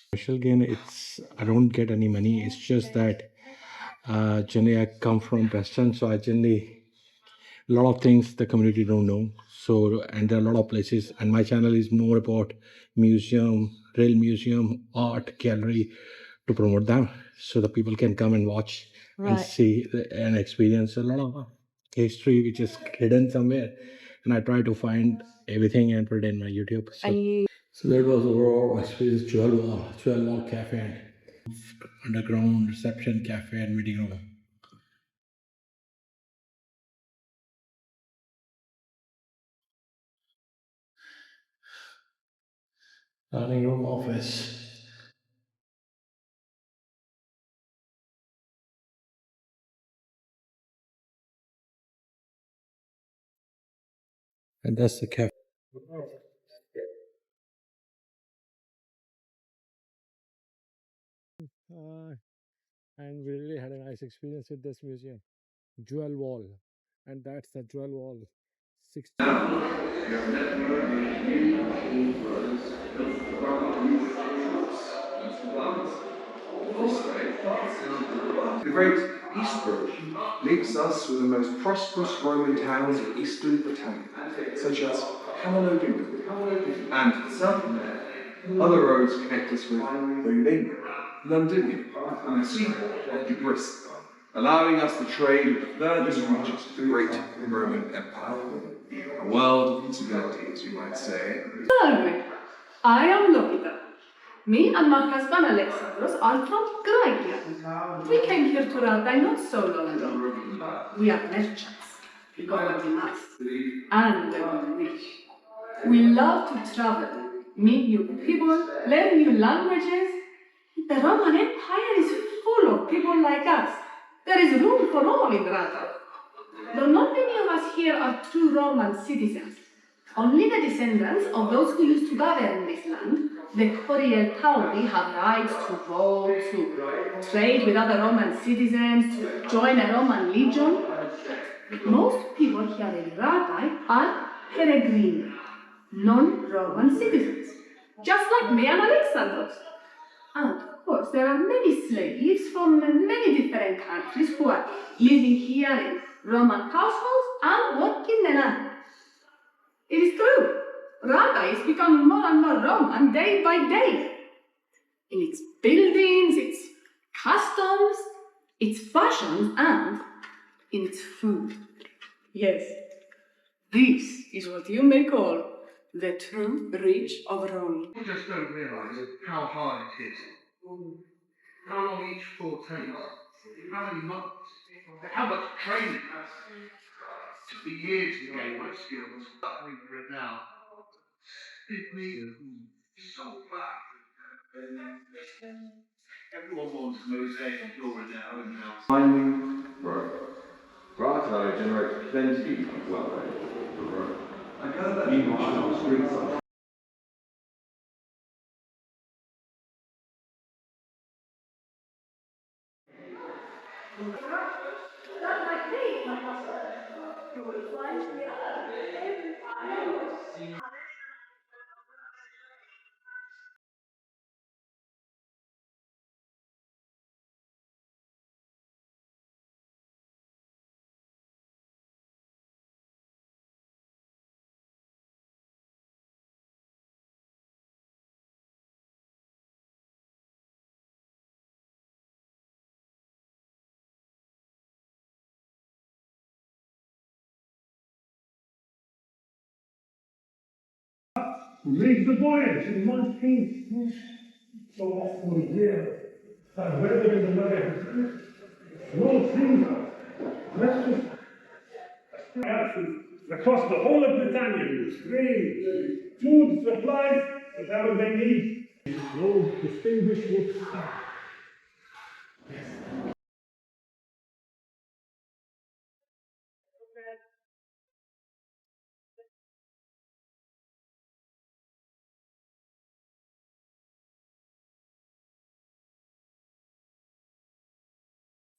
Special gain, it's I don't get any money. It's just that generally I come from Western, so I generally a lot of things the community don't know. So and there are a lot of places, and my channel is more about museum, real museum, art, gallery to promote them, so the people can come and watch and see and experience a lot of history which is hidden somewhere. And I try to find everything and put it in my YouTube. So that was overall experience. Jewel Wall Cafe, underground reception cafe and meeting room. Dining room office. And that's the cafe. Uh, and we really had a nice experience with this museum. Jewel Wall. And that's the Jewel Wall. 60. The Great East Bridge links us with the most prosperous Roman towns of eastern Britannia, such as Camalodunum, and south of there, other roads connect us with Boulogne, Londinium, and the seaport of Dubris, allowing us to trade with the furthest reaches of the great Roman Empire. A world of possibilities, you might say. Salve, I am Lopita. Me and my husband Alexandros are from Graecia. We came here to Radai not so long ago. We are merchants. We go what we must. And we rich. We love to travel, meet new people, learn new languages. The Roman Empire is full of people like us. There is room for all in Radai. Though not many of us here are true Roman citizens, only the descendants of those who used to govern this land, the Coriel Tauri, have rights to vote, to trade with other Roman citizens, to join a Roman legion. Most people here in Radai are peregrini, non-Roman citizens, just like me and Alexandros. And of course, there are many slaves from many different countries who are living here in Roman households and working the land. It is true. Rada is becoming more and more Roman day by day. In its buildings, its customs, its fashions, and in its food. Yes, this is what you may call the true reach of Rome. People just don't realise how hard it is. How long each floor takes. How many months. How much training. It took me years to gain my skills. I think for it now. It needed so bad. Everyone wants mosaic flora now and now. Mining road. Rato generates plenty of wealth for road. I know that meanwhile the streets are. Leave the voyage in one piece. So often here, that weather in the way. No Caesar. Let's just across the whole of Britannia, grain, food, supplies, whatever they need. No distinguished looks.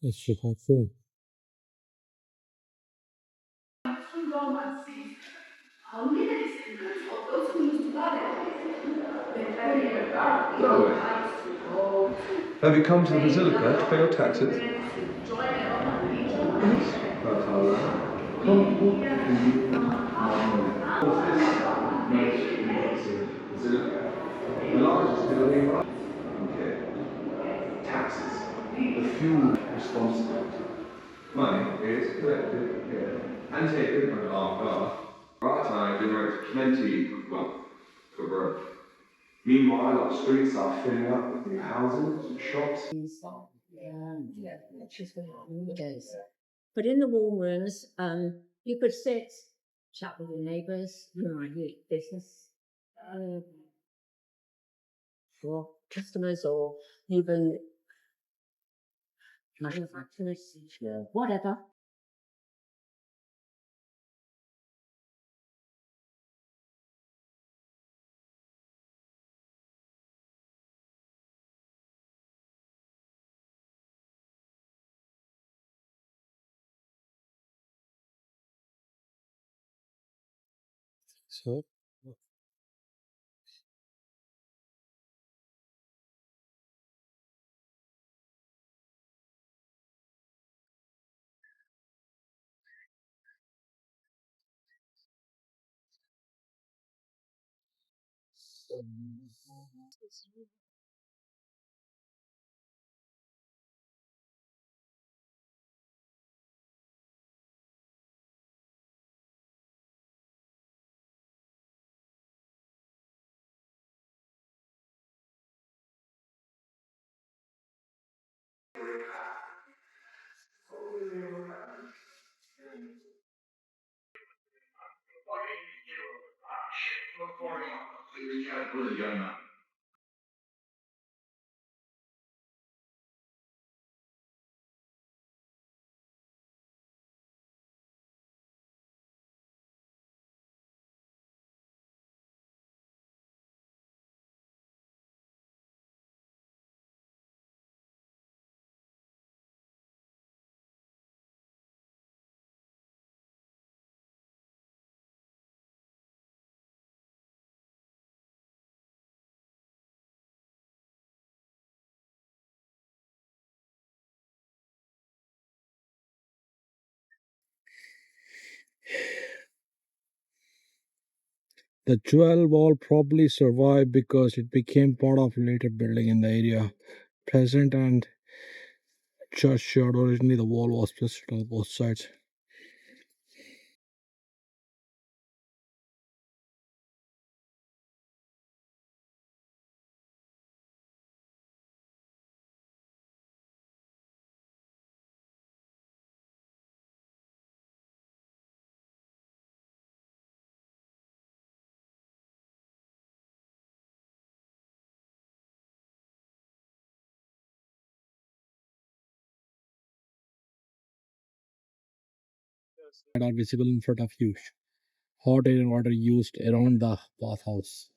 It's Chicago. True Roman citizens. No way. Have you come to the Basilica to pay your taxes? Basilica. The largest building. Okay. Taxes. The fuel responsibility. Money is collected here and taken by our guard. Our time generates plenty of wealth for growth. Meanwhile, our streets are filling up with new houses and shops. Yes. But in the warm rooms, you could sit, chat with your neighbours, run your business, um, for customers or even manufacturers, whatever. So the jewel wall probably survived because it became part of later building in the area. Present and churchyard originally the wall was split on both sides. That are visible in front of you. Hot air and water used around the bathhouse.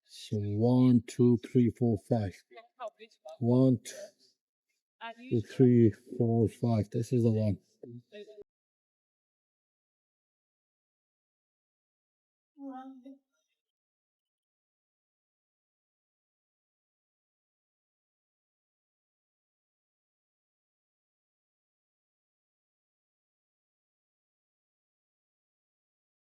So one, two, three, four, five. One, two, three, four, five. This is the one.